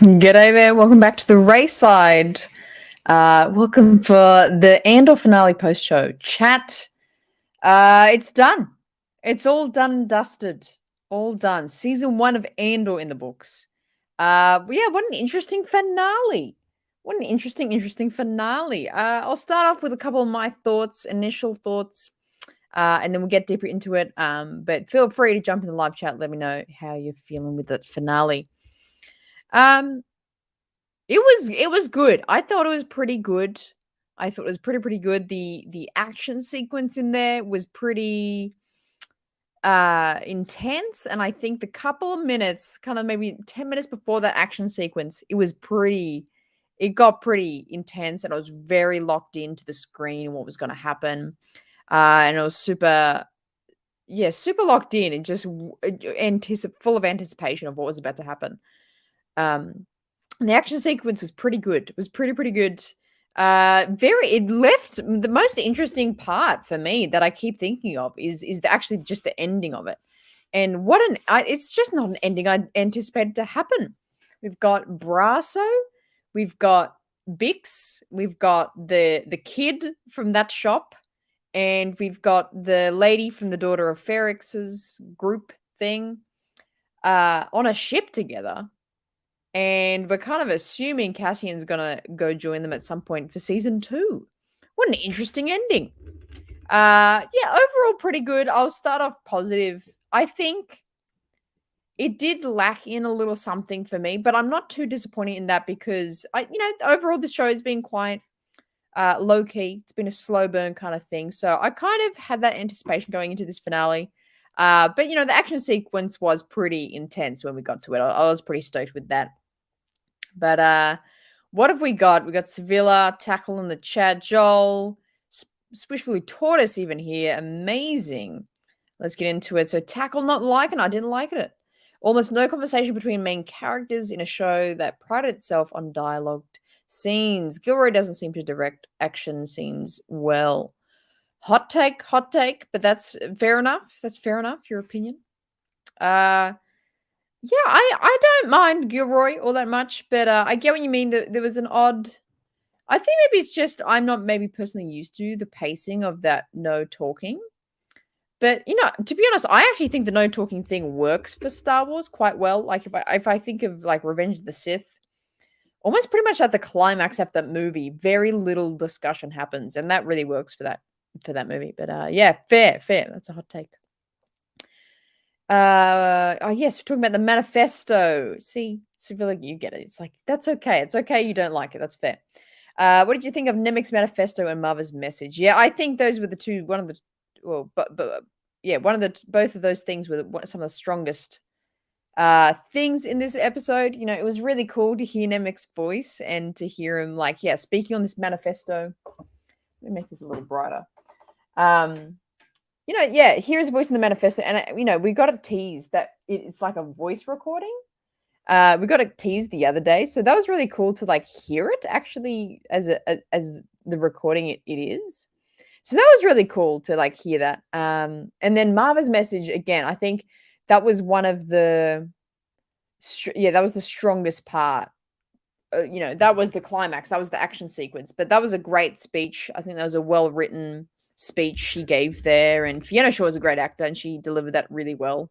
G'day there. Welcome back to the Raeside. Welcome for the Andor Finale post-show chat. It's done. It's all done and dusted. All done. Season 1 of Andor in the books. Yeah, what an interesting finale. What an interesting finale. I'll start off with a couple of my thoughts, initial thoughts, and then we'll get deeper into it. But feel free to jump in the live chat. Let me know how you're feeling with the finale. It was good. I thought it was pretty good. I thought it was pretty good. The action sequence in there was pretty intense, and I think the couple of minutes, kind of maybe 10 minutes before that action sequence, it got pretty intense, and I was very locked into the screen and what was going to happen. And I was super locked in and just full of anticipation of what was about to happen. And the action sequence was pretty good. It was pretty good. It left the most interesting part for me that I keep thinking of is actually just the ending of it. And it's just not an ending I anticipated to happen. We've got Brasso, we've got Bix, we've got the kid from that shop, and we've got the lady from the Daughter of Ferrix's group thing on a ship together. And we're kind of assuming Cassian's gonna go join them at some point for season 2. What an interesting ending. Yeah, overall pretty good. I'll start off positive. I think it did lack in a little something for me, but I'm not too disappointed in that because overall the show has been quite low key. It's been a slow burn kind of thing. So I kind of had that anticipation going into this finale. But the action sequence was pretty intense when we got to it. I was pretty stoked with that. But what have we got? We got Sevilla, Tackle in the chat, Joel, Swishblue Tortoise even here. Amazing. Let's get into it. So Tackle not liking, I didn't like it. Almost no conversation between main characters in a show that prided itself on dialogued scenes. Gilroy doesn't seem to direct action scenes well. Hot take, but that's fair enough. That's fair enough, your opinion. Yeah, I don't mind Gilroy all that much, but I get what you mean. There was an odd. I think maybe it's just I'm not maybe personally used to the pacing of that no talking. But to be honest, I actually think the no talking thing works for Star Wars quite well. Like if I think of like Revenge of the Sith, almost pretty much at the climax of that movie, very little discussion happens, and that really works for that movie. But yeah, fair. That's a hot take. Yes, we're talking about the manifesto. See, Sevilla, you get it. It's like that's okay. It's okay you don't like it. That's fair. What did you think of Nemec's manifesto and Mother's message? Yeah, I think those were the two. One of the, well, but yeah, both of those things were some of the strongest things in this episode. It was really cool to hear Nemec's voice and to hear him speaking on this manifesto. Let me make this a little brighter. Hear his voice in the manifesto, and we got a tease that it's like a voice recording. We got a tease the other day, so that was really cool to hear it actually as the recording it is. So that was really cool to hear that. And then Marva's message again. I think that was one of the that was the strongest part. That was the climax. That was the action sequence. But that was a great speech. I think that was a well written speech she gave there, and Fiona Shaw is a great actor and she delivered that really well.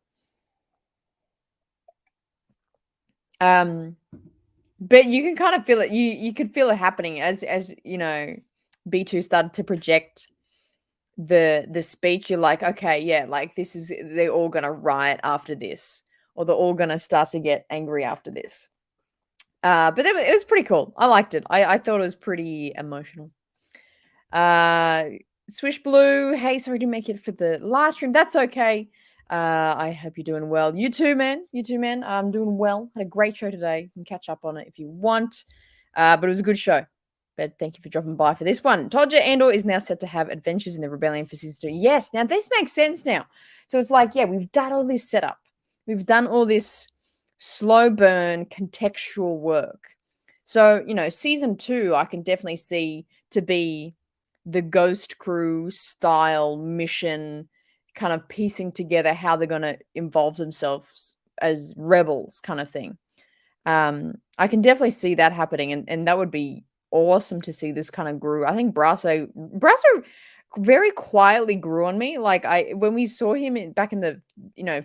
But you can kind of feel it. You could feel it happening as B2 started to project the speech. You're like, okay, yeah, they're all gonna riot after this, or they're all gonna start to get angry after this. But it was pretty cool. I liked it. I thought it was pretty emotional. Swish Blue, hey, sorry to make it for the last stream. That's okay. I hope you're doing well. You too, man. I'm doing well. Had a great show today. You can catch up on it if you want. But it was a good show. But thank you for dropping by for this one. Told you Andor is now set to have adventures in the rebellion for season 2. Yes, now this makes sense now. So it's we've done all this setup. We've done all this slow burn contextual work. So, season 2, I can definitely see to be the Ghost Crew style mission, kind of piecing together how they're going to involve themselves as rebels kind of thing. I can definitely see that happening, and that would be awesome to see this kind of grew. I think Brasso very quietly grew on me. Like when we saw him back in the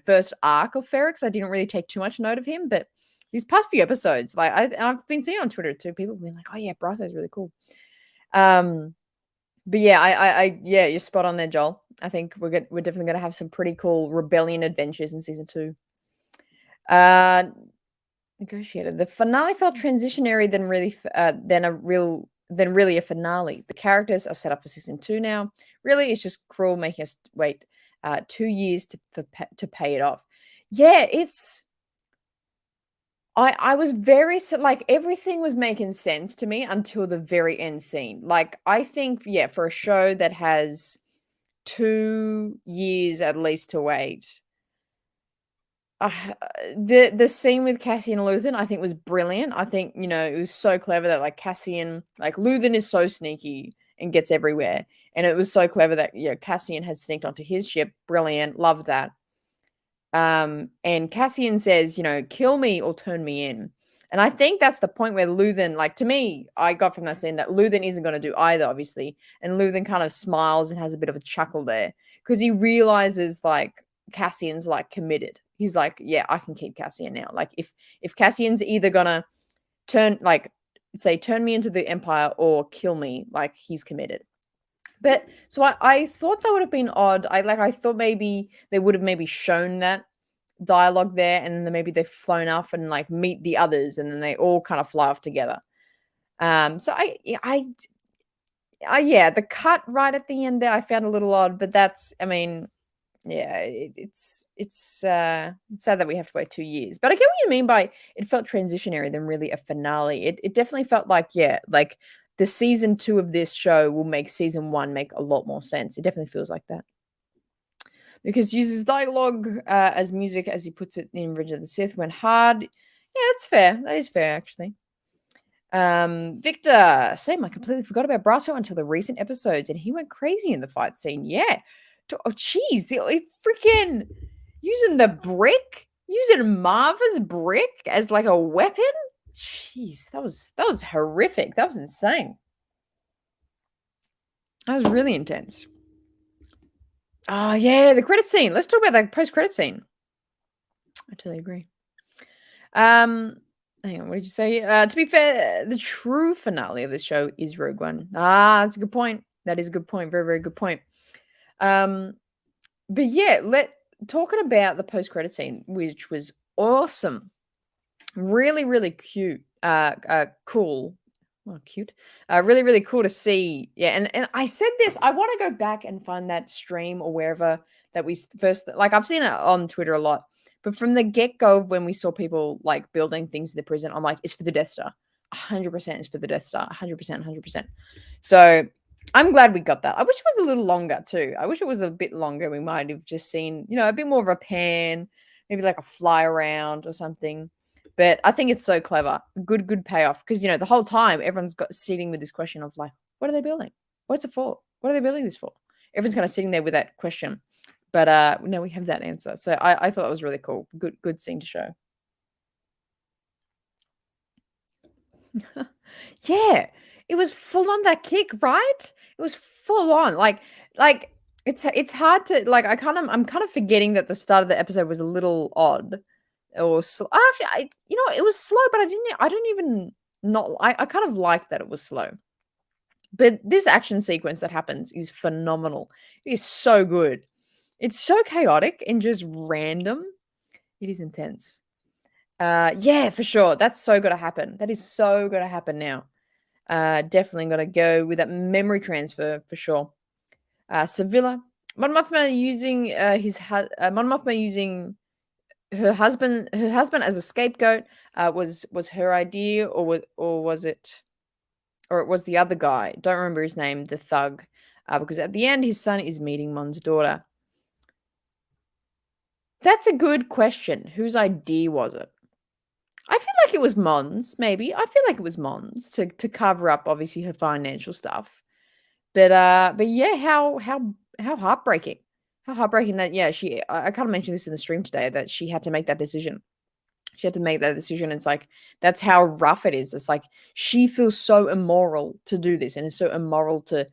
first arc of Ferrex, I didn't really take too much note of him, but these past few episodes, like and I've been seeing on Twitter too, people being like, "Oh yeah, Brasso is really cool." Um, but yeah, yeah, you're spot on there, Joel. I think we're definitely gonna have some pretty cool rebellion adventures in season 2. Uh, Negotiated. The finale felt transitionary than really a finale. The characters are set up for season 2 now. Really, it's just cruel making us wait 2 years to pay it off. Yeah, it's I was very like everything was making sense to me until the very end scene. Like I think for a show that has 2 years at least to wait. Uh, the scene with Cassian and Luthen, I think was brilliant. I think, it was so clever that like Cassian, like Luthen is so sneaky and gets everywhere. And it was so clever that Cassian had sneaked onto his ship. Brilliant. Love that. And Cassian says, kill me or turn me in. And I think that's the point where Luthen, like to me, I got from that scene that Luthen isn't going to do either, obviously. And Luthen kind of smiles and has a bit of a chuckle there because he realizes like Cassian's like committed. He's like, yeah, I can keep Cassian now. Like if Cassian's either gonna turn me into the Empire or kill me, like he's committed. But so I thought that would have been odd. I thought maybe they would have maybe shown that dialogue there, and then maybe they've flown off and like meet the others, and then they all kind of fly off together. So yeah, the cut right at the end there I found a little odd, but that's I mean, yeah, it's sad that we have to wait 2 years. But I get what you mean by it felt transitionary than really a finale. It definitely felt like like the season 2 of this show will make season 1 make a lot more sense. It definitely feels like that. Because uses dialogue as music, as he puts it in Revenge of the Sith, went hard. Yeah, that's fair. That is fair, actually. Victor, same. I completely forgot about Brasso until the recent episodes, and he went crazy in the fight scene. Yeah. Oh, jeez. Freaking using the brick, using Marva's brick as like a weapon. Jeez, that was horrific. That was insane. That was really intense. Oh, yeah, the credit scene. Let's talk about that post-credit scene. I totally agree. Hang on, what did you say? To be fair, the true finale of this show is Rogue One. Ah, that's a good point. That is a good point. Very, very good point. But yeah, talking about the post-credit scene, which was awesome. Really, really cute. Cool. Well, cute. Really, really cool to see. Yeah, and I said this. I want to go back and find that stream or wherever that we first like. I've seen it on Twitter a lot, but from the get go, when we saw people like building things in the prison, I'm like, it's for the Death Star. 100% is for the Death Star. 100%, 100%. So I'm glad we got that. I wish it was a little longer too. I wish it was a bit longer. We might have just seen, a bit more of a pan, maybe like a fly around or something. But I think it's so clever. Good payoff. Because, the whole time everyone's got sitting with this question of like, what are they building? What's it for? What are they building this for? Everyone's kind of sitting there with that question. But now we have that answer. So I thought that was really cool. Good scene to show. Yeah. It was full on that kick, right? It was full on. Like it's hard to like I'm kind of forgetting that the start of the episode was a little odd or actually it was slow, but I don't even not I kind of like that it was slow. But this action sequence that happens is phenomenal. It is so good. It's so chaotic and just random. It is intense. Yeah, for sure. That's so gonna happen. That is so gonna happen now. Definitely gotta go with that memory transfer for sure. Sevilla. Mon Mothma using Mon Mothma using her husband as a scapegoat was her idea, or was it the other guy? Don't remember his name, the thug, because at the end his son is meeting Mon's daughter. That's a good question. Whose idea was it? I feel like it was Mon's, maybe. I feel like it was Mon's to cover up obviously her financial stuff. But yeah, how heartbreaking. How heartbreaking that she I kind of mentioned this in the stream today that she had to make that decision. She had to make that decision. It's like, that's how rough it is. It's like she feels so immoral to do this, and it's so immoral to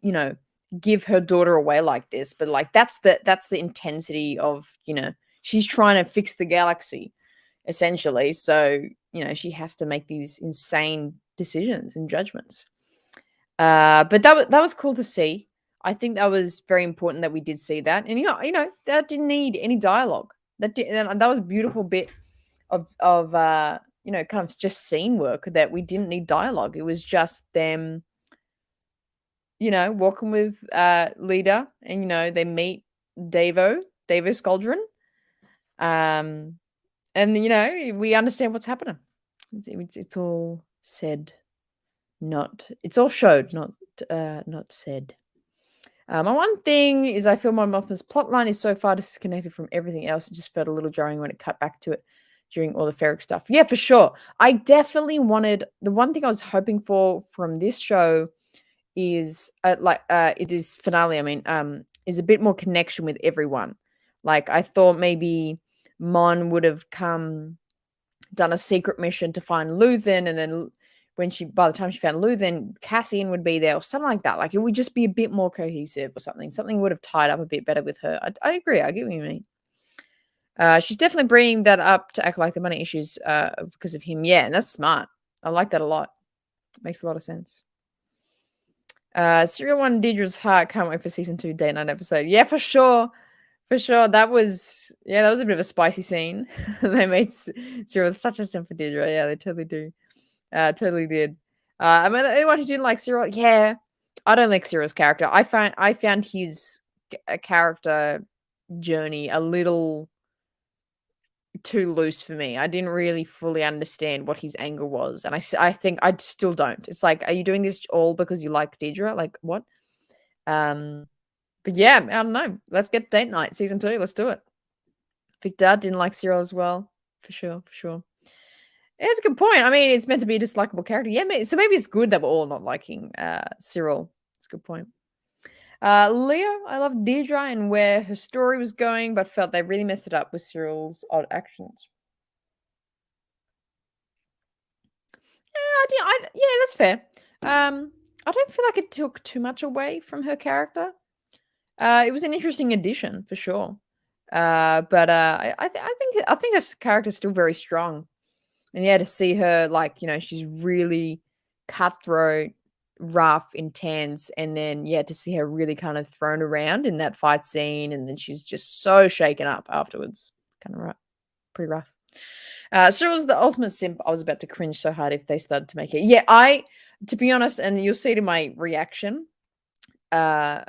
you know, give her daughter away like this. But like that's the intensity of, she's trying to fix the galaxy, essentially. So, she has to make these insane decisions and judgments. But that was cool to see. I think that was very important that we did see that. And that didn't need any dialogue. That was a beautiful bit of kind of just scene work, that we didn't need dialogue. It was just them, walking with Leader, and they meet Davo Squadron. And we understand what's happening. It's all said, it's all showed, not said. My one thing is, I feel my Mothman's plotline is so far disconnected from everything else. It just felt a little jarring when it cut back to it during all the Ferric stuff. Yeah, for sure. I definitely wanted, the one thing I was hoping for from this show is it is finale. I mean, is a bit more connection with everyone. Like, I thought maybe Mon would have done a secret mission to find Luthen, and then by the time she found Luthen, Cassian would be there or something like that. Like, it would just be a bit more cohesive or something. Something would have tied up a bit better with her. I agree. I get what you mean. She's definitely bringing that up to act like the money issues because of him. Yeah, and that's smart. I like that a lot. It makes a lot of sense. Serial One, Deidre's heart. Can't wait for season 2 date night episode. Yeah, for sure. For sure. That was a bit of a spicy scene. They made Serial such a sim for Deidre. Yeah, they totally do. Totally did. I mean, anyone who didn't like Cyril, yeah, I don't like Cyril's character. I found his character journey a little too loose for me. I didn't really fully understand what his angle was, and I think I still don't. It's like, are you doing this all because you like Deidre? Like, what? But yeah, I don't know. Let's get date night season 2. Let's do it. Big Dad didn't like Cyril as well, for sure, for sure. Yeah, it's a good point. I mean, it's meant to be a dislikable character. Yeah, so maybe it's good that we're all not liking Cyril. It's a good point. Leah, I love Deidre and where her story was going, but felt they really messed it up with Cyril's odd actions. Yeah, that's fair. I don't feel like it took too much away from her character. It was an interesting addition for sure. But I think her character's still very strong. And yeah, to see her, like, she's really cutthroat, rough, intense, and then to see her really kind of thrown around in that fight scene, and then she's just so shaken up afterwards. Kind of rough, pretty rough. Cyril's the ultimate simp. I was about to cringe so hard if they started to make it. Yeah, to be honest, and you'll see it in my reaction, kind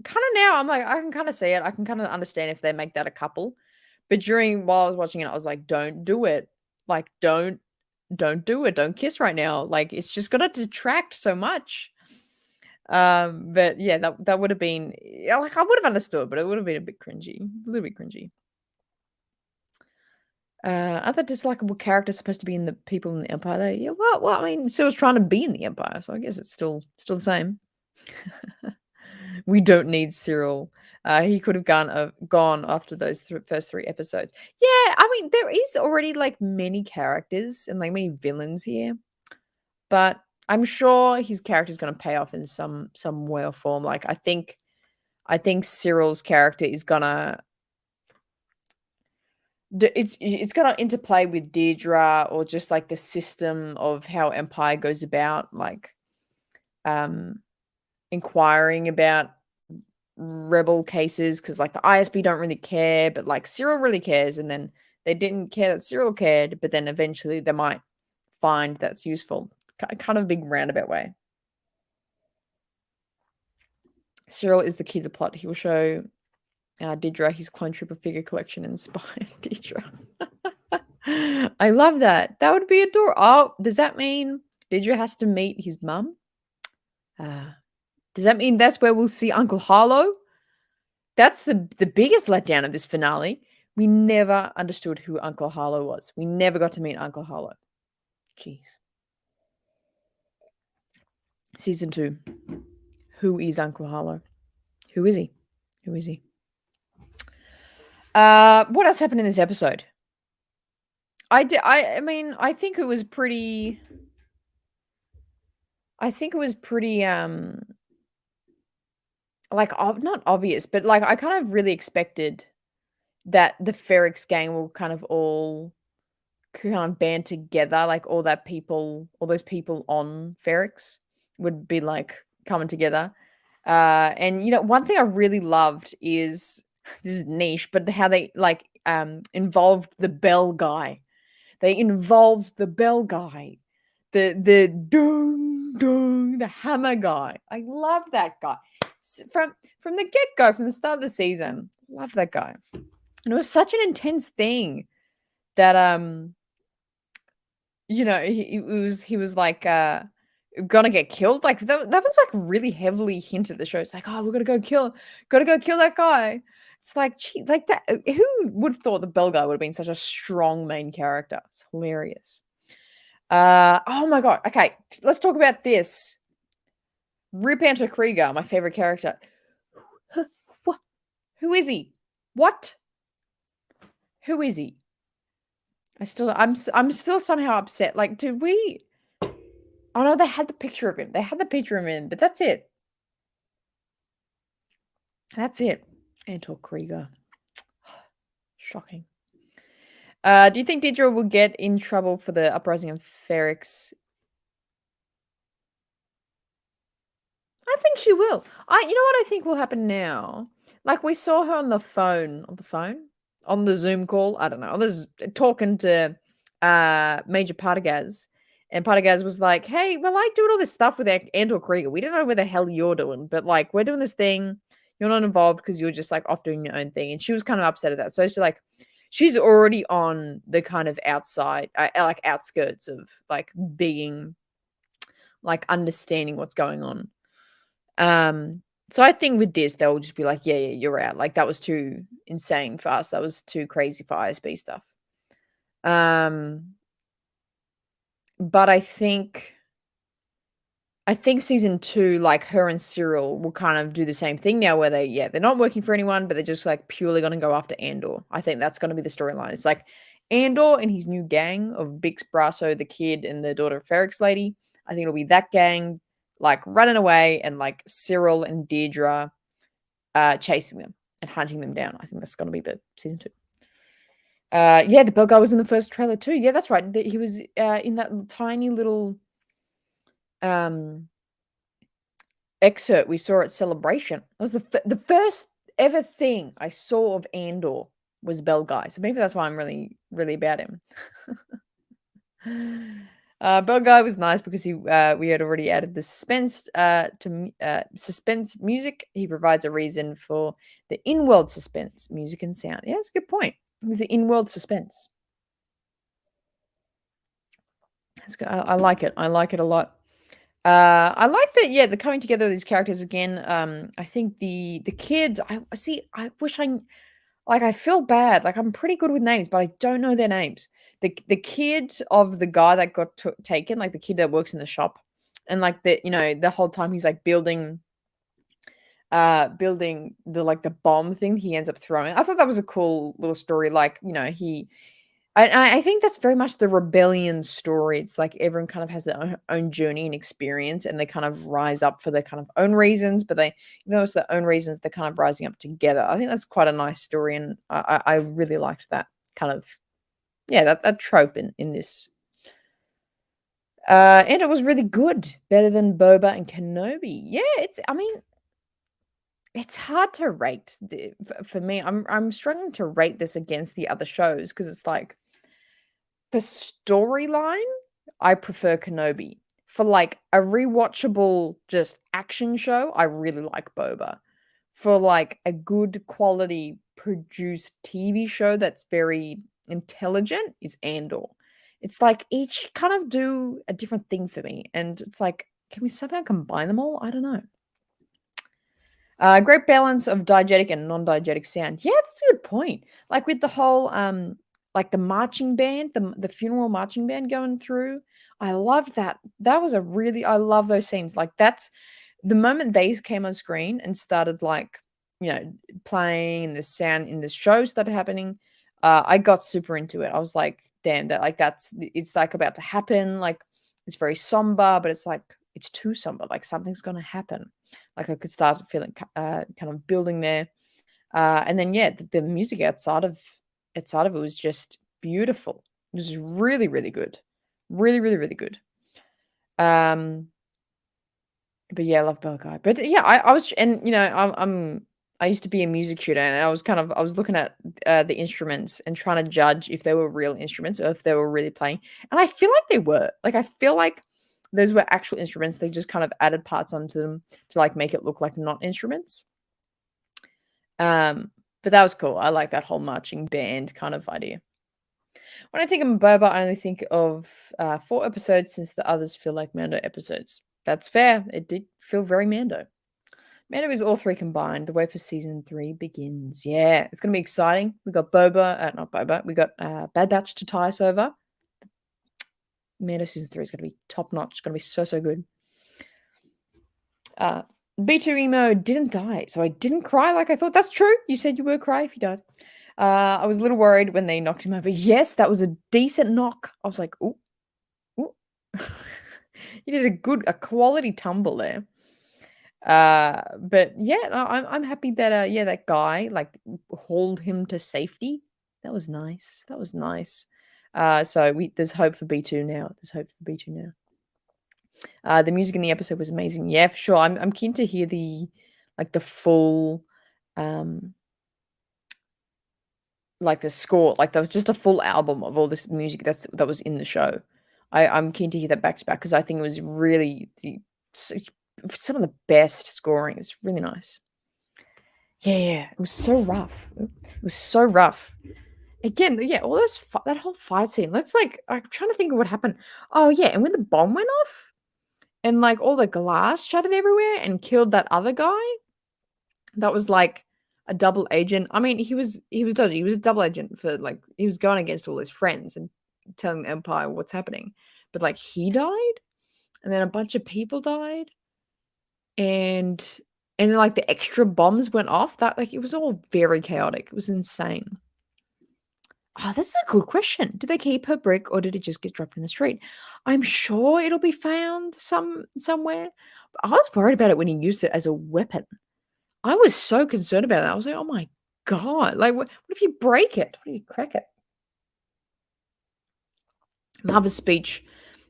of now I'm like, I can kind of see it. I can kind of understand if they make that a couple. But while I was watching it, I was like, don't do it. Like, don't do it. Don't kiss right now. Like, it's just gonna detract so much. But yeah, that would have been, like, I would have understood, but it would have been a bit cringy, a little bit cringy. Other dislikable characters supposed to be in the people in the Empire though. Yeah, well, I mean, Cyril's trying to be in the Empire, so I guess it's still the same. We don't need Cyril. He could have gone after those first 3 episodes. Yeah, I mean, there is already like many characters and like many villains here, but I'm sure his character is going to pay off in some way or form. Like, I think Cyril's character is gonna it's gonna interplay with Deirdre, or just like the system of how Empire goes about, like, inquiring about rebel cases, because like the ISB don't really care, but like Cyril really cares, and then they didn't care that Cyril cared, but then eventually they might find that's useful. Kind of a big roundabout way. Cyril is the key to the plot. He will show Deirdre his clone trooper figure collection and spy on Deirdre. I love that. That would be adorable. Oh, does that mean Deirdre has to meet his mum? Does that mean that's where we'll see Uncle Harlow? That's the biggest letdown of this finale. We never understood who Uncle Harlow was. We never got to meet Uncle Harlow. Jeez. Season 2. Who is Uncle Harlow? Who is he? What else happened in this episode? I mean, I think it was pretty, like, not obvious, but, like, I kind of really expected that the Ferrex gang will kind of all kind of band together, like, all those people on Ferrex would be, like, coming together. And, one thing I really loved is this is niche, but how they, like, involved the bell guy. They involved the bell guy, the dong dong, the hammer guy. I love that guy. From the get-go, from the start of the season, love that guy. And it was such an intense thing that, he was like, gonna get killed. Like, that was, like, really heavily hinted at the show. It's like, "Oh, we're gotta go kill that guy." It's like, gee, like that who would have thought the bell guy would have been such a strong main character? It's hilarious. Oh my god. Okay, let's talk about this. Rip Enter Krieger, my favorite character. What? Who is he? What? Who is he? I'm still somehow upset. Like, did we? Oh no, they had the picture of him. They had the picture of him, but that's it. That's it. Andor Krieger. Shocking. Do you think Deidre will get in trouble for the uprising of Ferrex? I think she will. You know what I think will happen now? Like, we saw her on the Zoom call. I don't know. Talking to Major Partagaz, and Partagaz was like, "Hey, we're like doing all this stuff with Andor Krieger. We don't know where the hell you're doing, but like we're doing this thing. You're not involved because you're just like off doing your own thing." And she was kind of upset at that. So she's already on the kind of outside, like outskirts of like being like understanding what's going on. So I think with this, they'll just be like, "Yeah, yeah, you're out." Like, that was too insane for us. That was too crazy for ISB stuff. Um, but I think season 2, like, her and Cyril will kind of do the same thing now where they're not working for anyone, but they're just, like, purely gonna go after Andor. I think that's gonna be the storyline. It's like Andor and his new gang of Bix, Brasso, the kid, and the daughter of Ferrex lady. I think it'll be that gang, like, running away, and, like, Cyril and Deirdre, chasing them and hunting them down. I think that's gonna be the season 2. Yeah, the bell guy was in the first trailer too. Yeah, that's right. He was, in that tiny little, um excerpt we saw at Celebration. That was the first ever thing I saw of Andor was Bell Guy, so maybe that's why I'm really, really about him. Bell Guy was nice because we had already added the suspense suspense music. He provides a reason for the in-world suspense music and sound. Yeah, that's a good point. It's the in-world suspense. That's good. I like it. I like it a lot. I like that. Yeah, the coming together of these characters again. I think the kids. I see. I wish like. I feel bad. Like, I'm pretty good with names, but I don't know their names. The kid of the guy that got taken, like the kid that works in the shop, and like the whole time he's like building the like the bomb thing he ends up throwing. I thought that was a cool little story. Like, I think that's very much the rebellion story. It's like everyone kind of has their own journey and experience, and they kind of rise up for their kind of own reasons, but it's their own reasons, they're kind of rising up together. I think that's quite a nice story, and I really liked that kind of, yeah, that trope in this. And it was really good, better than Boba and Kenobi. Yeah, I mean, it's hard to rate for me. I'm struggling to rate this against the other shows because it's like, for storyline, I prefer Kenobi. For, like, a rewatchable just action show, I really like Boba. For, like, a good quality produced TV show that's very intelligent is Andor. It's like each kind of do a different thing for me, and it's like, can we somehow combine them all? I don't know. Great balance of diegetic and non-diegetic sound. Yeah, that's a good point. Like with the whole, like the marching band, the funeral marching band going through. I love that. I love those scenes. Like, that's the moment they came on screen and started, like, playing, and the sound in the show started happening. I got super into it. I was like, damn, that like it's like about to happen. Like it's very somber, but it's like it's too somber. Like something's gonna happen. Like I could start feeling kind of building there. And then yeah, the music outside of it was just beautiful. It was really, really good. Really, really, really good. Um, but yeah, I love Bell Guy. But yeah, I was, and you know, I used to be a music tutor, and I was looking at the instruments and trying to judge if they were real instruments or if they were really playing. And I feel like they were. Like I feel like those were actual instruments. They just kind of added parts onto them to like make it look like not instruments. But that was cool. I like that whole marching band kind of idea. When I think of Boba, I only think of 4 episodes since the others feel like Mando episodes. That's fair. It did feel very Mando. Mando is all three combined. The wait for season 3 begins. Yeah, it's going to be exciting. We got not Boba. We got Bad Batch to tie us over. Mando season 3 is going to be top notch. It's going to be so, so good. B2 Emo didn't die, so I didn't cry like I thought. That's true. You said you would cry if you died. I was a little worried when they knocked him over. Yes, that was a decent knock. I was like, ooh, ooh. He did a quality tumble there. But yeah, I'm happy that yeah, that guy like hauled him to safety. That was nice. That was nice. So there's hope for B2 now. There's hope for B2 now. The music in the episode was amazing. Yeah, for sure. I'm keen to hear the full like the score, like there was just a full album of all this music that was in the show. I'm keen to hear that back to back because I think it was really some of the best scoring. It's really nice. Yeah, it was so rough. It was so rough. Again, yeah, all those that whole fight scene. Let's like, I'm trying to think of what happened. Oh yeah, and when the bomb went off and like all the glass shattered everywhere and killed that other guy, that was like a double agent. I mean, he was dodgy. He was a double agent for like he was going against all his friends and telling the Empire what's happening. But like he died, and then a bunch of people died, and then like the extra bombs went off. That like it was all very chaotic. It was insane. Oh, this is a good question. Did they keep her brick or did it just get dropped in the street? I'm sure it'll be found somewhere. But I was worried about it when he used it as a weapon. I was so concerned about it. I was like, "Oh my god! Like, what if you break it? What if you crack it?" Mother's speech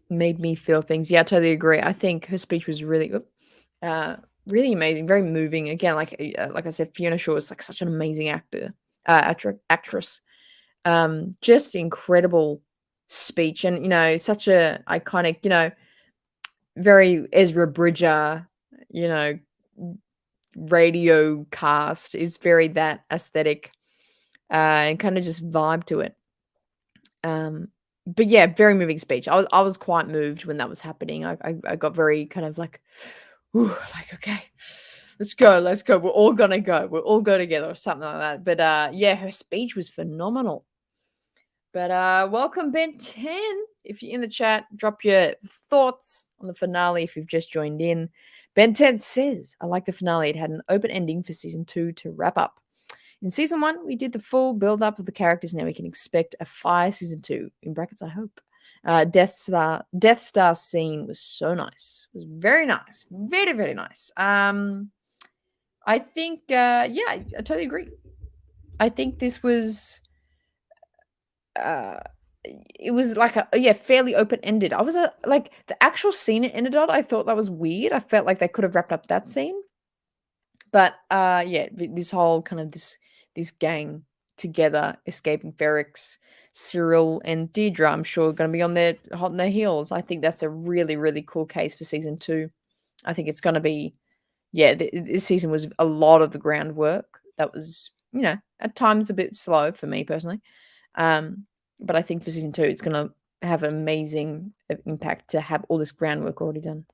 made me feel things. Yeah, I totally agree. I think her speech was really amazing, very moving. Again, like I said, Fiona Shaw is like such an amazing actress. Just incredible speech, and you know, such a iconic, you know, very Ezra Bridger, you know, radio cast is very that aesthetic, and kind of just vibe to it. But yeah, very moving speech. I was quite moved when that was happening. I got very kind of like, ooh, like okay, let's go. We're all gonna go. We'll all go together or something like that. But yeah, her speech was phenomenal. But welcome Ben 10. If you're in the chat, drop your thoughts on the finale if you've just joined in. Ben 10 says, I like the finale. It had an open ending for season 2 to wrap up. In season 1, we did the full build up of the characters. Now we can expect a fire season 2. In brackets, I hope. Death Star scene was so nice. It was very nice. Very, very nice. I think yeah, I totally agree. I think this was it was like fairly open ended. I was like the actual scene it ended on. I thought that was weird. I felt like they could have wrapped up that scene, but yeah, this whole kind of this gang together escaping Ferrex, Cyril and Deirdre, I'm sure going to be on their hot on their heels. I think that's a really really cool case for season 2. I think it's going to be this season was a lot of the groundwork that was at times a bit slow for me personally. But I think for season 2, it's going to have an amazing impact to have all this groundwork already done.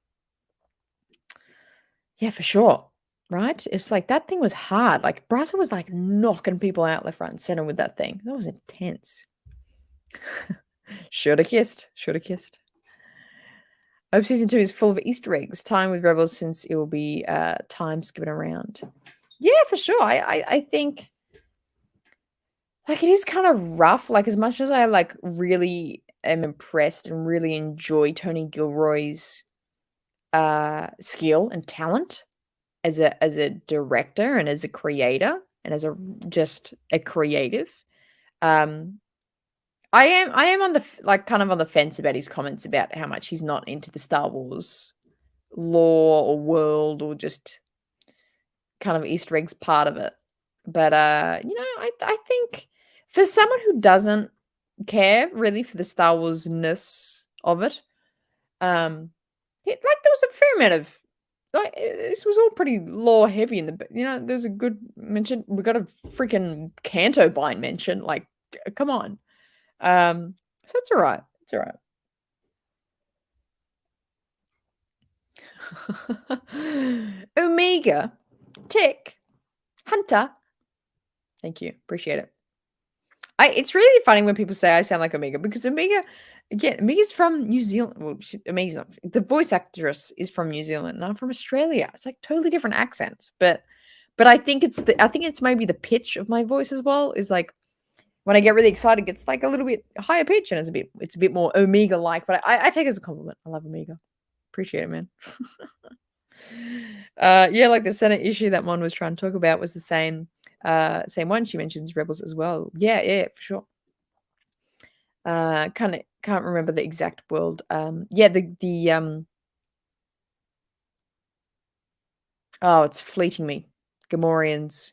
Yeah, for sure. Right? It's like that thing was hard. Like Brasso was like knocking people out left, right, and center with that thing. That was intense. Should have kissed. Should have kissed. I hope season 2 is full of Easter eggs. Time with Rebels since it will be time skipping around. Yeah, for sure. I think Like, it is kinda rough, like, as much as I, like, really am impressed and really enjoy Tony Gilroy's, skill and talent as a director and as a creator and as a just a creative, um, I am on the like, kind of on the fence about his comments about how much he's not into the Star Wars lore or world or just kind of Easter eggs part of it. But, I think for someone who doesn't care really for the Star Wars-ness of it, there was a fair amount of this was all pretty lore heavy in the there's a good mention. We got a freaking Canto Bind mention, like, come on. So it's alright. It's alright. Omega, Tick, Hunter. Thank you. Appreciate it. It's really funny when people say I sound like Omega because Omega's from New Zealand. Well, Omega's not, the voice actress is from New Zealand, and I'm from Australia. It's like totally different accents, but I think it's maybe the pitch of my voice as well is like when I get really excited, it gets like a little bit higher pitch and it's a bit more Omega like. But I take it as a compliment. I love Omega. Appreciate it, man. Yeah, like the Senate issue that Mon was trying to talk about was the same one. She mentions Rebels as well. Yeah, for sure. Can't remember the exact world. Yeah, oh, it's fleeting me. Gamorreans.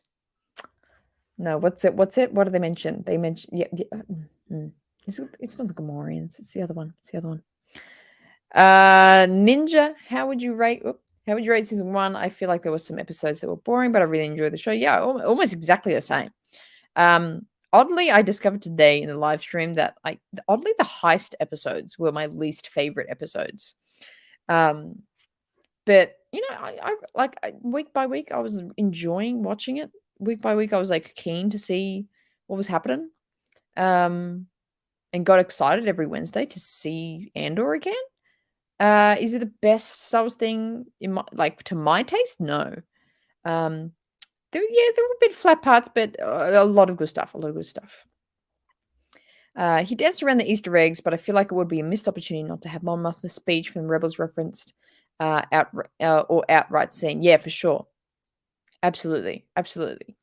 No, what's it? What do they mention? They mention It's not the Gamorreans. It's the other one. It's the other one. Ninja. How would you rate season 1? I feel like there were some episodes that were boring, but I really enjoyed the show. Yeah, almost exactly the same. Oddly, I discovered today in the live stream that oddly the heist episodes were my least favorite episodes. But week by week I was enjoying watching it. Week by week I was like keen to see what was happening. And got excited every Wednesday to see Andor again. Is it the best Star Wars thing to my taste? No. There were a bit flat parts, but a lot of good stuff. A lot of good stuff. He danced around the Easter eggs, but I feel like it would be a missed opportunity not to have Mon Mothma's speech from the Rebels referenced or outright seen. Yeah, for sure. Absolutely. Absolutely.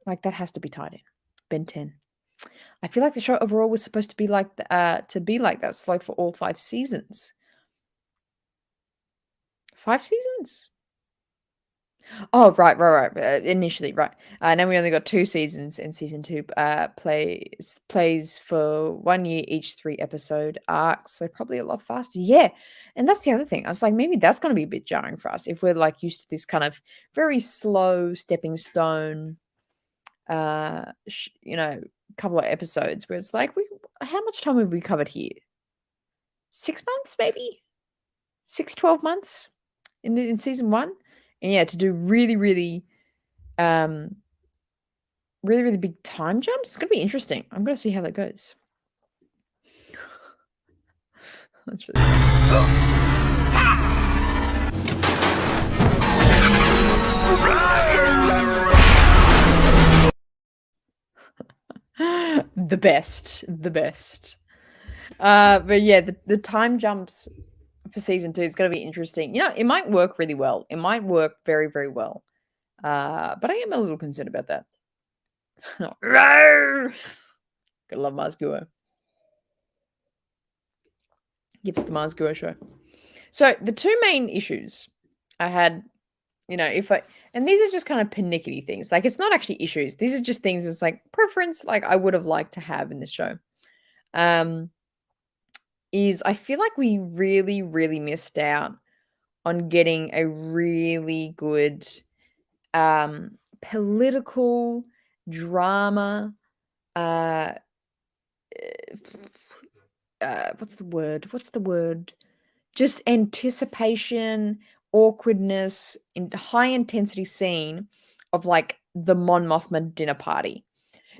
Like, that has to be tied in. Ben 10. I feel like the show overall was supposed to be like that, slow for all 5 seasons. 5 seasons? Oh, right. Initially, right. Now we only got 2 seasons, and season 2 plays for 1 year each 3 episode arcs, so probably a lot faster. Yeah, and that's the other thing. I was like, maybe that's gonna be a bit jarring for us if we're like used to this kind of very slow stepping stone, couple of episodes where it's like, how much time have we covered here? 6 months, maybe 6-12 months in season 1. And yeah, to do really, really, really, really big time jumps, it's gonna be interesting. I'm gonna see how that goes. That's really the best. But yeah, the time jumps for season 2 is gonna be interesting. It might work really well. It might work very, very well. But I am a little concerned about that. Gotta love Mars Guo. Gives the Mars Guo show. So the 2 main issues I had, and these are just kind of pernickety things. Like, it's not actually issues. These are just things that's like preference, like I would have liked to have in this show. Is I feel like we really, really missed out on getting a really good political drama. What's the word? Just anticipation, awkwardness, in high intensity scene of like the Mon Mothma dinner party.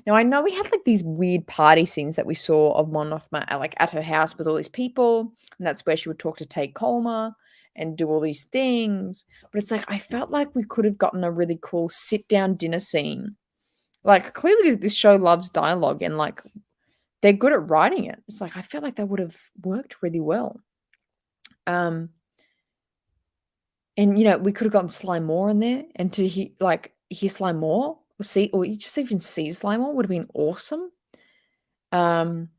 Now, I know we had like these weird party scenes that we saw of Mon Mothma at her house with all these people, and that's where she would talk to Tay Colmer and do all these things. But it's like I felt like we could have gotten a really cool sit down dinner scene Like, clearly this show loves dialogue and, like, they're good at writing it. It's like, I feel like that would have worked really well. Um, and, we could have gotten Slime More in there and to hear Slime More or you just even see Slime More would have been awesome. Um,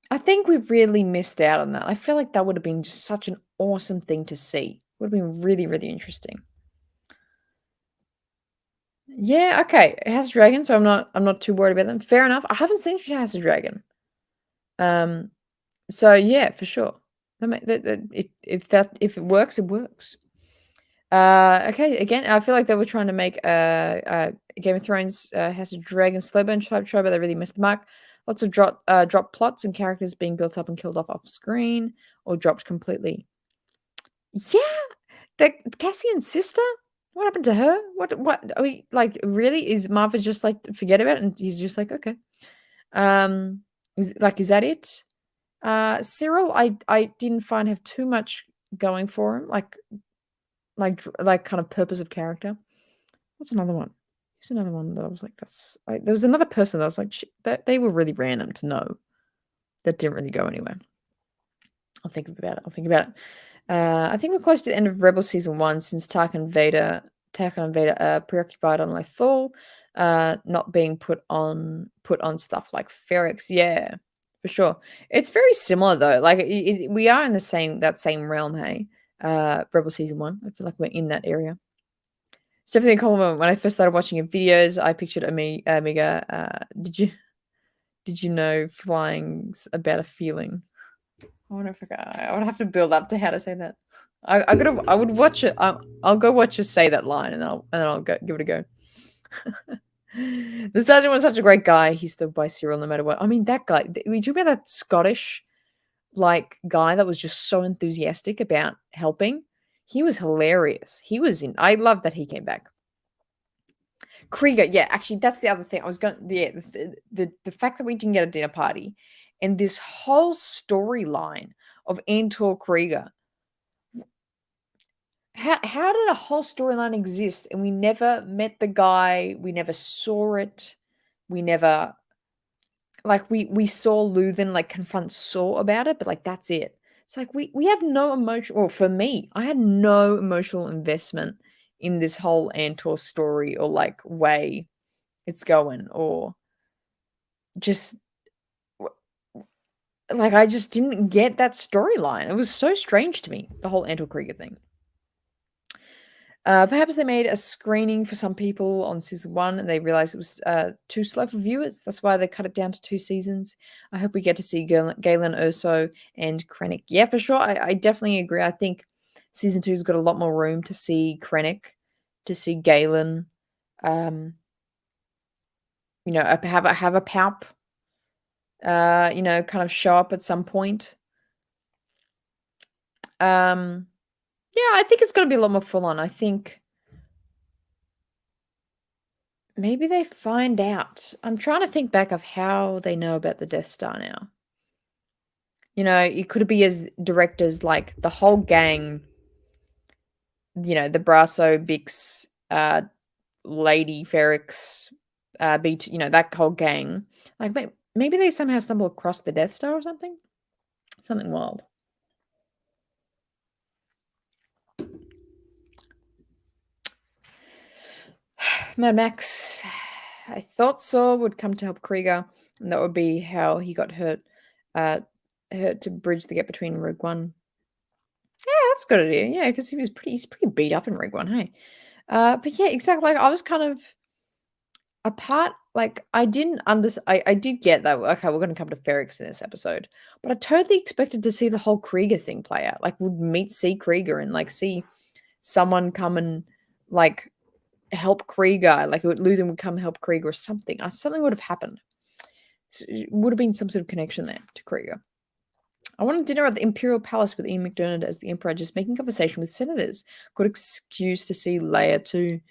I think we've really missed out on that. I feel like that would have been just such an awesome thing to see. Would have been really, really interesting. Yeah, okay. It has dragon, so I'm not too worried about them. Fair enough. I haven't seen House of Dragon. Um, so yeah, for sure. If it works, it works. Okay. Again, I feel like they were trying to make a Game of Thrones House of Dragon slow burn type show, but they really missed the mark. Lots of drop plots and characters being built up and killed off screen or dropped completely. Yeah, the Cassian's sister. What happened to her? What are we like? Really? Is Martha just like forget about it, and he's just like okay. Is that it? Cyril, I didn't find have too much going for him, like kind of purpose of character. What's another one? Who's another one that I was like, there was another person that I was like, that they were really random to know that didn't really go anywhere. I'll think about it. I think we're close to the end of Rebel season 1 since Tarkin and Vader are preoccupied on Lothal, not being put on stuff like Ferrix. Yeah, for sure. It's very similar though. Like we are in that same realm. Hey, Rebel season 1. I feel like we're in that area. It's definitely a compliment. When I first started watching your videos, I pictured Amiga. Did you know flying's about a feeling? I wonder if I would have to build up to how to say that. I would watch it. I'll go watch you say that line, and then I'll go give it a go. The sergeant was such a great guy. He stood by Cyril no matter what. I mean, that guy. We talk about that Scottish like guy that was just so enthusiastic about helping. He was hilarious. He was in. I love that he came back. Krieger, yeah, actually, that's the other thing. I was going, yeah, the fact that we didn't get a dinner party, and this whole storyline of Andor Krieger. How did a whole storyline exist and we never met the guy, we never saw it, we never like we saw Luthen like confront Saw about it, but like that's it. It's like we have no emotion. Well, for me, I had no emotional investment in this whole Andor story or like way it's going or just like I just didn't get that storyline. It was so strange to me, the whole Andor Krieger thing. Perhaps they made a screening for some people on season 1 and they realized it was too slow for viewers. That's why they cut it down to 2 seasons. I hope we get to see Galen Erso and Krennic. Yeah, for sure. I definitely agree. I think season 2's got a lot more room to see Krennic, to see Galen, have a Palp, kind of show up at some point. Yeah, I think it's going to be a lot more full on. I think maybe they find out. I'm trying to think back of how they know about the Death Star now. It could be as direct as like the whole gang, the Brasso, Bix, Lady Ferrix, B2, that whole gang. Like maybe they somehow stumble across the Death Star or something. Something wild. Mad Max. I thought Saw would come to help Krieger, and that would be how he got hurt. Hurt to bridge the gap between Rogue One. Yeah, that's a good idea. Yeah, because he's pretty beat up in Rogue One, hey. But yeah, exactly. Like I was kind of apart. Like I didn't understand. I did get that. Okay, we're going to come to Ferrix in this episode, but I totally expected to see the whole Krieger thing play out. Like, would see Krieger and like see someone come and like help Krieger, like Luthen would come help Krieger or something. Something would have happened. It would have been some sort of connection there to Krieger. I wanted dinner at the Imperial Palace with Ian McDermott as the Emperor, just making conversation with senators. Good excuse to see Leia too.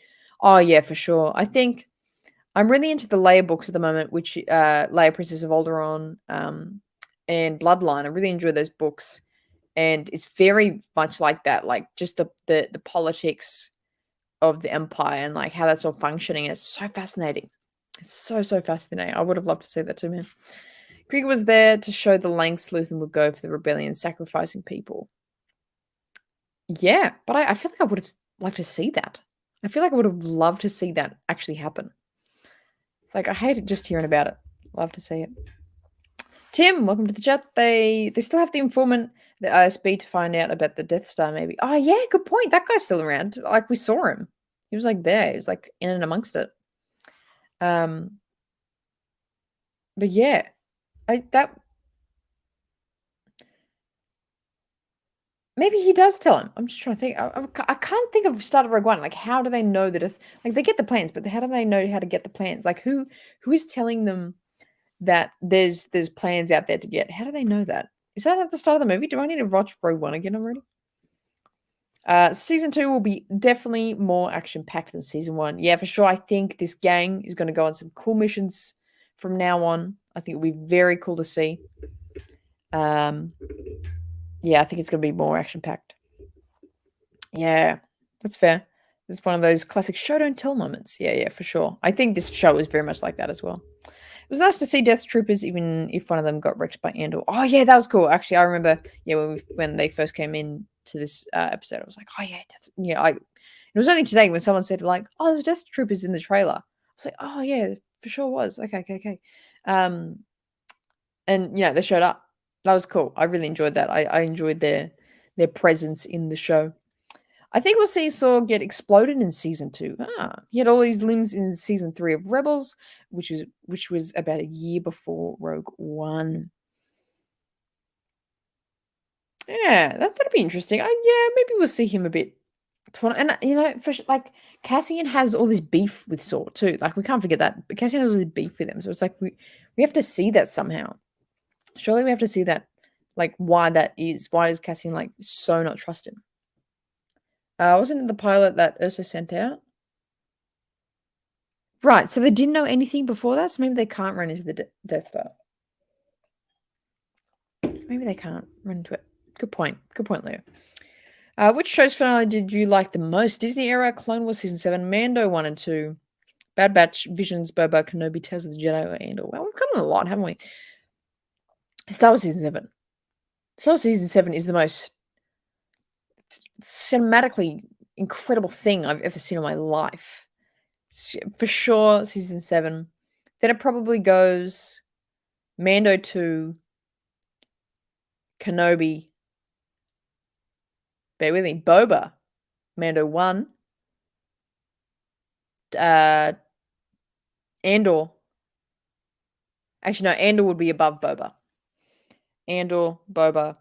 Oh yeah, for sure. I think I'm really into the Leia books at the moment, which Leia Princess of Alderaan and Bloodline. I really enjoy those books, and it's very much like that, like just the politics of the Empire and like how that's all functioning. And it's so fascinating. It's so fascinating. I would have loved to see that too, man. Krieger was there to show the lengths Luthen would go for the rebellion, sacrificing people. Yeah, but I feel like I would have liked to see that. I feel like I would have loved to see that actually happen. It's like I hate it just hearing about it. Love to see it. Tim, welcome to the chat. They still have the informant, the ISB, to find out about the Death Star. Maybe. Oh yeah, good point. That guy's still around. Like we saw him. He was like there. He was like in and amongst it. But yeah, I that maybe he does tell him. I'm just trying to think. I can't think of Start of Rogue One. Like, how do they know that it's like they get the plans, but how do they know how to get the plans? Like, who is telling them that there's plans out there to get? How do they know that? Is that at the start of the movie? Do I need to watch Rogue One again already? Season 2 will be definitely more action packed than season 1. Yeah, for sure. I think this gang is going to go on some cool missions from now on. I think it'll be very cool to see. Yeah, I think it's going to be more action packed. Yeah, that's fair. It's one of those classic show don't tell moments. Yeah, for sure. I think this show is very much like that as well. It was nice to see Death Troopers, even if one of them got wrecked by Andor. Oh yeah, that was cool. Actually, I remember. Yeah, when they first came in to this episode, I was like, oh yeah, it was only today when someone said like, oh, there's Death Troopers in the trailer. I was like, oh yeah, for sure was. Okay. And they showed up. That was cool. I really enjoyed that. I enjoyed their presence in the show. I think we'll see Saw get exploded in season 2. He had all these limbs in season 3 of Rebels, which was about a year before Rogue One. Yeah, that'd be interesting. Yeah, maybe we'll see him a bit. And like Cassian has all this beef with Saw too. Like we can't forget that. But Cassian has all this beef with him, so it's like we have to see that somehow. Surely we have to see that, like why that is. Why does Cassian like so not trust him? Wasn't it the pilot that Urso sent out? Right, so they didn't know anything before that, so maybe they can't run into the Death Star. Maybe they can't run into it. Good point, Leo. Which show's finale did you like the most? Disney era, Clone Wars Season 7, Mando 1 and 2, Bad Batch, Visions, Boba, Kenobi, Tales of the Jedi, or Andor. Well, we've gotten a lot, haven't we? Star Wars Season 7. Star Wars Season 7 is the most cinematically incredible thing I've ever seen in my life. For sure, Season 7. Then it probably goes Mando 2, Kenobi, bear with me, Boba, Mando 1, Andor. Actually, no, Andor would be above Boba. Andor, Boba,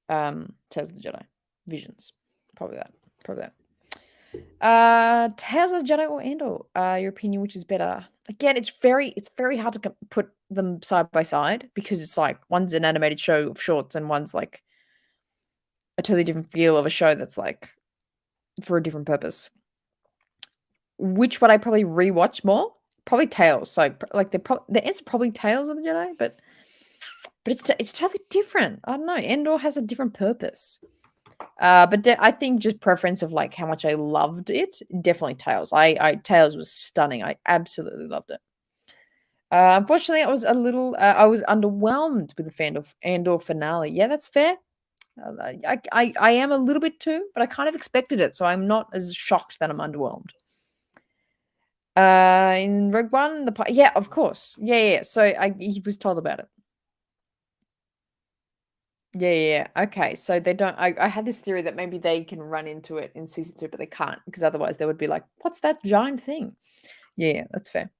Tales of the Jedi, Visions. Probably that. Tales of the Jedi or Andor? Your opinion, which is better? Again, it's very hard to put them side by side because it's like one's an animated show of shorts and one's like a totally different feel of a show that's like for a different purpose. Which would I probably rewatch more? Probably Tales. So like the answer probably Tales of the Jedi, but it's totally different. I don't know. Andor has a different purpose. But I think just preference of like how much I loved it, definitely Tales. Tales was stunning. I absolutely loved it. Unfortunately, I was underwhelmed with the Andor finale. Yeah, that's fair. I am a little bit too, but I kind of expected it, so I'm not as shocked that I'm underwhelmed. In Rogue One, yeah, of course, yeah. So he was told about it. Yeah. Okay, so they don't. I had this theory that maybe they can run into it in season 2, but they can't because otherwise they would be like, "What's that giant thing?" Yeah, that's fair.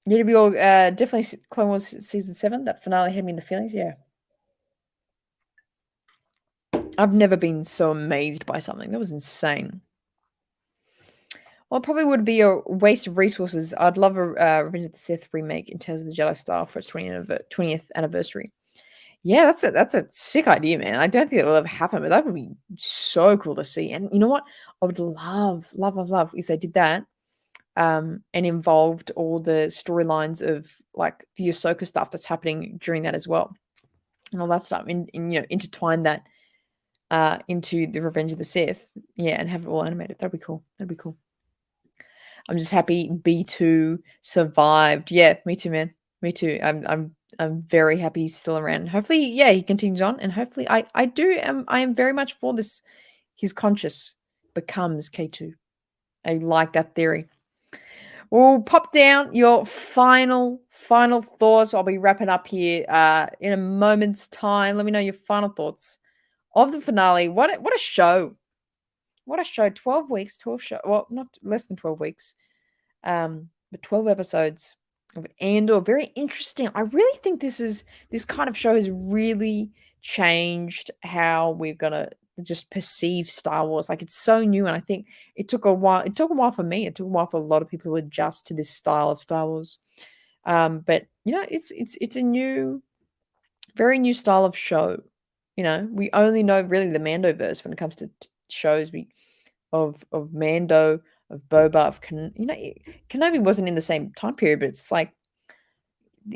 Yeah, to be all definitely Clone Wars season 7. That finale had me in the feelings. Yeah, I've never been so amazed by something. That was insane. Well, it probably would be a waste of resources. I'd love a Revenge of the Sith remake in Tales of the Jedi style for its 20th anniversary. Yeah, that's a sick idea, man. I don't think it'll ever happen, but that would be so cool to see. And you know what? I would love if they did that, and involved all the storylines of like the Ahsoka stuff that's happening during that as well, and all that stuff, and intertwine that into the Revenge of the Sith, yeah, and have it all animated. That'd be cool. I'm just happy B2 survived. Yeah, me too, man. Me too. I'm very happy he's still around. Hopefully, yeah, he continues on, and hopefully, I am very much for this. His conscious becomes K2. I like that theory. We'll pop down your final thoughts. I'll be wrapping up here in a moment's time. Let me know your final thoughts of the finale. What a show! What a show! 12 weeks, 12 show. Well, not less than 12 weeks. But 12 episodes of Andor. Very interesting. I really think this kind of show has really changed how we're gonna just perceive Star Wars. Like, it's so new, and I think it took a while. It took a while for me. It took a while for a lot of people to adjust to this style of Star Wars. But it's a new, very new style of show. We only know really the Mandoverse when it comes to shows. Of Mando, of Boba, Kenobi wasn't in the same time period, but it's like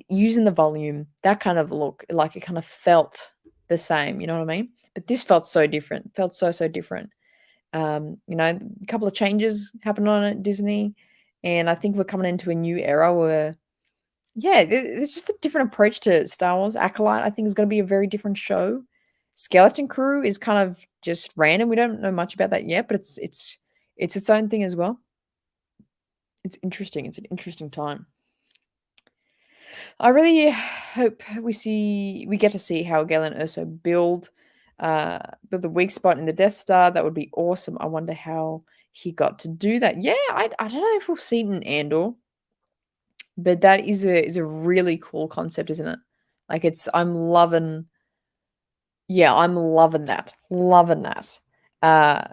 using the volume, that kind of look, like it kind of felt the same. You know what I mean? But this felt so different. Felt so different. A couple of changes happened on at Disney, and I think we're coming into a new era where, yeah, it's just a different approach to Star Wars. Acolyte, I think, is going to be a very different show. Skeleton Crew is kind of just random. We don't know much about that yet, but it's its own thing as well. It's interesting. It's an interesting time. I really hope we get to see how Galen Erso build the weak spot in the Death Star. That would be awesome. I wonder how he got to do that. Yeah, I don't know if we'll see it in Andor, but that is a really cool concept, isn't it? Like, I'm loving that. Loving that. Uh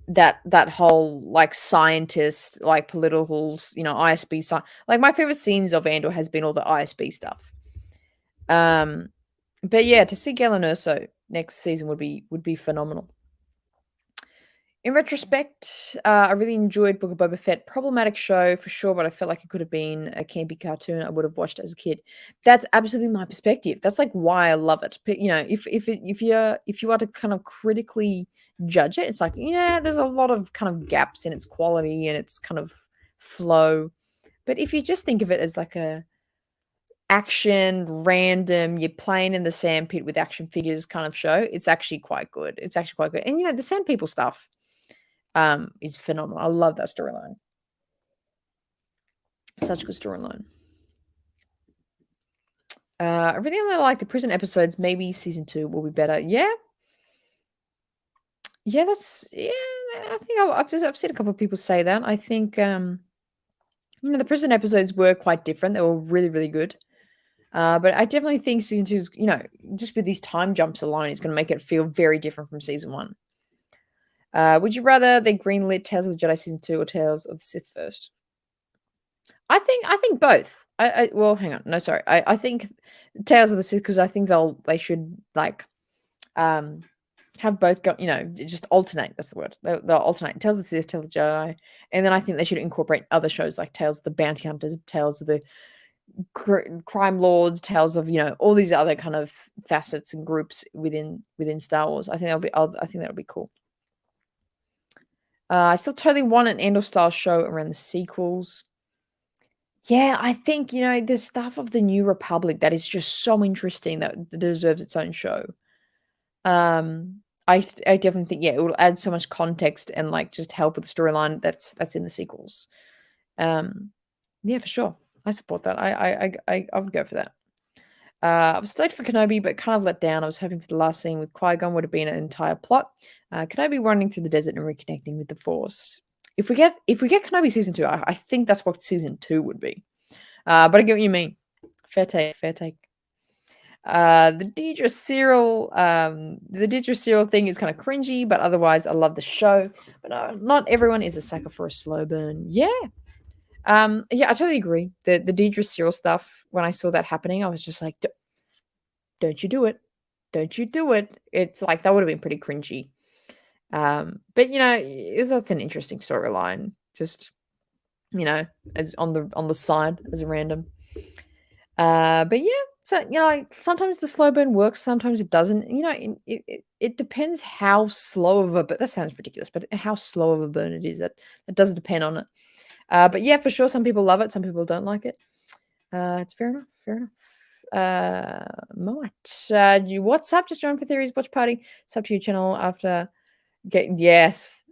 that whole, like, scientist, like, political, ISB sci like, my favorite scenes of Andor has been all the ISB stuff. But yeah, to see Galen Erso next season would be phenomenal. In retrospect, I really enjoyed Book of Boba Fett. Problematic show for sure, but I felt like it could have been a campy cartoon I would have watched as a kid. That's absolutely my perspective. That's like why I love it. But if you are to kind of critically judge it, it's like, yeah, there's a lot of kind of gaps in its quality and its kind of flow. But if you just think of it as like a action, random, you're playing in the sandpit with action figures kind of show, it's actually quite good. It's actually quite good. And the Sand People stuff is phenomenal. I love that storyline. Such a good storyline. I really only like the prison episodes. Maybe season 2 will be better. Yeah. Yeah, I think I've seen a couple of people say that. I think the prison episodes were quite different. They were really, really good. But I definitely think season 2 is, just with these time jumps alone, it's going to make it feel very different from season 1. Would you rather they greenlit Tales of the Jedi season 2 or Tales of the Sith first? I think both. Well, hang on. No, sorry. I think Tales of the Sith, because I think they should, like, have both go, just alternate. That's the word. They'll alternate Tales of the Sith, Tales of the Jedi, and then I think they should incorporate other shows like Tales of the Bounty Hunters, Tales of the crime lords, Tales of all these other kind of facets and groups within Star Wars. I think that'll be cool. I still totally want an Andor style show around the sequels. Yeah, I think the stuff of the New Republic that is just so interesting that deserves its own show. I definitely think, yeah, it will add so much context and, like, just help with the storyline that's in the sequels. Yeah, for sure. I support that. I would go for that. I was stoked for Kenobi, but kind of let down. I was hoping for the last scene with Qui-Gon would have been an entire plot. Kenobi running through the desert and reconnecting with the Force. If we get Kenobi season 2, I think that's what season 2 would be. But I get what you mean. Fair take. The Deidre Cyril thing is kind of cringy, but otherwise I love the show. But no, not everyone is a sucker for a slow burn. Yeah. Yeah, I totally agree. The Deidre Cyril stuff, when I saw that happening, I was just like, don't you do it. Don't you do it. It's like, that would have been pretty cringy. But that's an interesting storyline. Just, as on the side as a random. But yeah, so like, sometimes the slow burn works, sometimes it doesn't. It depends how slow of a, but that sounds ridiculous, but how slow of a burn it is. That does depend on it. But yeah, for sure, some people love it, some people don't like it. It's fair enough. Fair enough. Might you what's up? Just join for theories watch party. Sub to your channel after get yes.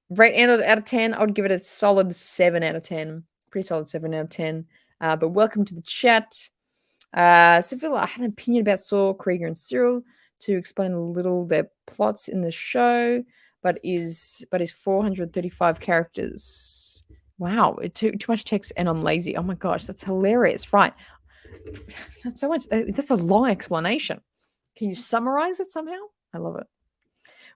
Rate Andor out of 10. I would give it a solid 7 out of 10. Pretty solid 7 out of 10. But welcome to the chat. Sevilla, I had an opinion about Saul, Krieger, and Cyril to explain a little their plots in the show, but is 435 characters. Wow, too much text, and I'm lazy. Oh my gosh, that's hilarious. Right, that's so much. That's a long explanation. Can you summarize it somehow? I love it.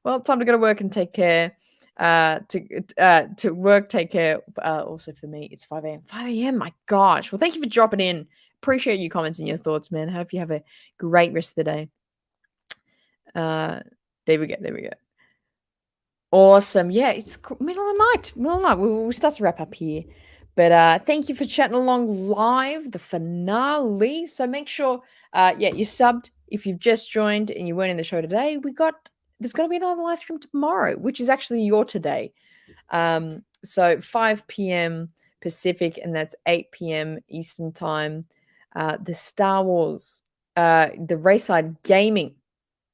Well, time to go to work and take care. To work, take care. Also for me, it's 5 a.m. 5 a.m. My gosh. Well, thank you for dropping in. Appreciate your comments and your thoughts, man. Hope you have a great rest of the day. There we go. There we go. Awesome. Yeah, it's middle of the night. Middle of the night. We'll start to wrap up here. But thank you for chatting along live, the finale. So make sure, you subbed. If you've just joined and you weren't in the show today, there's going to be another live stream tomorrow, which is actually your today. So 5 p.m. Pacific, and that's 8 p.m. Eastern time. The Star Wars, the Raeside Gaming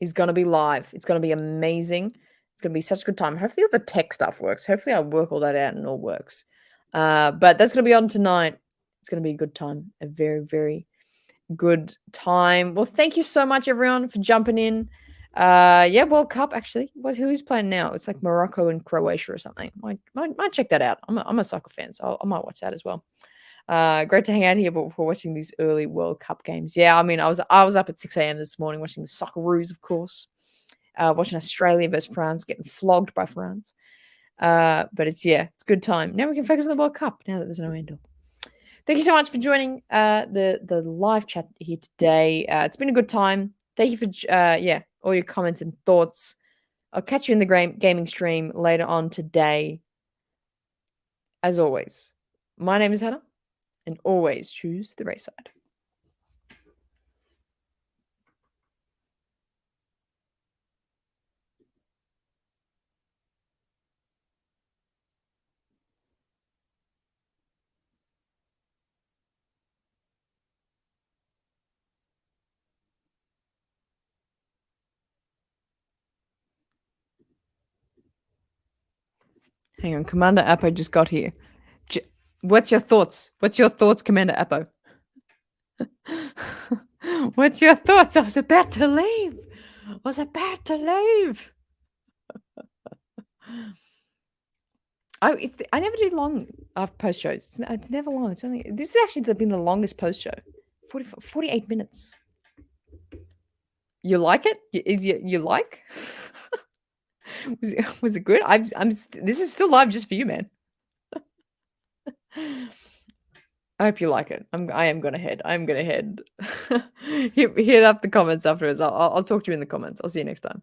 is going to be live. It's going to be amazing. It's going to be such a good time. Hopefully all the tech stuff works. Hopefully I'll work all that out and it all works. But that's going to be on tonight. It's going to be a good time. A very, very good time. Well, thank you so much, everyone, for jumping in. World Cup, actually. Who's playing now? It's like Morocco and Croatia or something. Might check that out. I'm a soccer fan, so I might watch that as well. Great to hang out here before watching these early World Cup games. Yeah, I mean, I was up at 6 a.m. this morning watching the Socceroos, of course. Watching Australia versus France, getting flogged by France. But it's a good time. Now we can focus on the World Cup now that there's no Andor. Thank you so much for joining the live chat here today. It's been a good time. Thank you for all your comments and thoughts. I'll catch you in the gaming stream later on today. As always, my name is Hannah, and always choose the Raeside. Hang on, Commander Apo just got here. What's your thoughts? Commander Apo? What's your thoughts? I was about to leave. I never do long post shows. It's never long. This has actually been the longest post show. 48 minutes. You like it? You like? Was it good? This is still live just for you, man. I hope you like it. I am gonna head. Hit up the comments afterwards. I'll talk to you in the comments. I'll see you next time.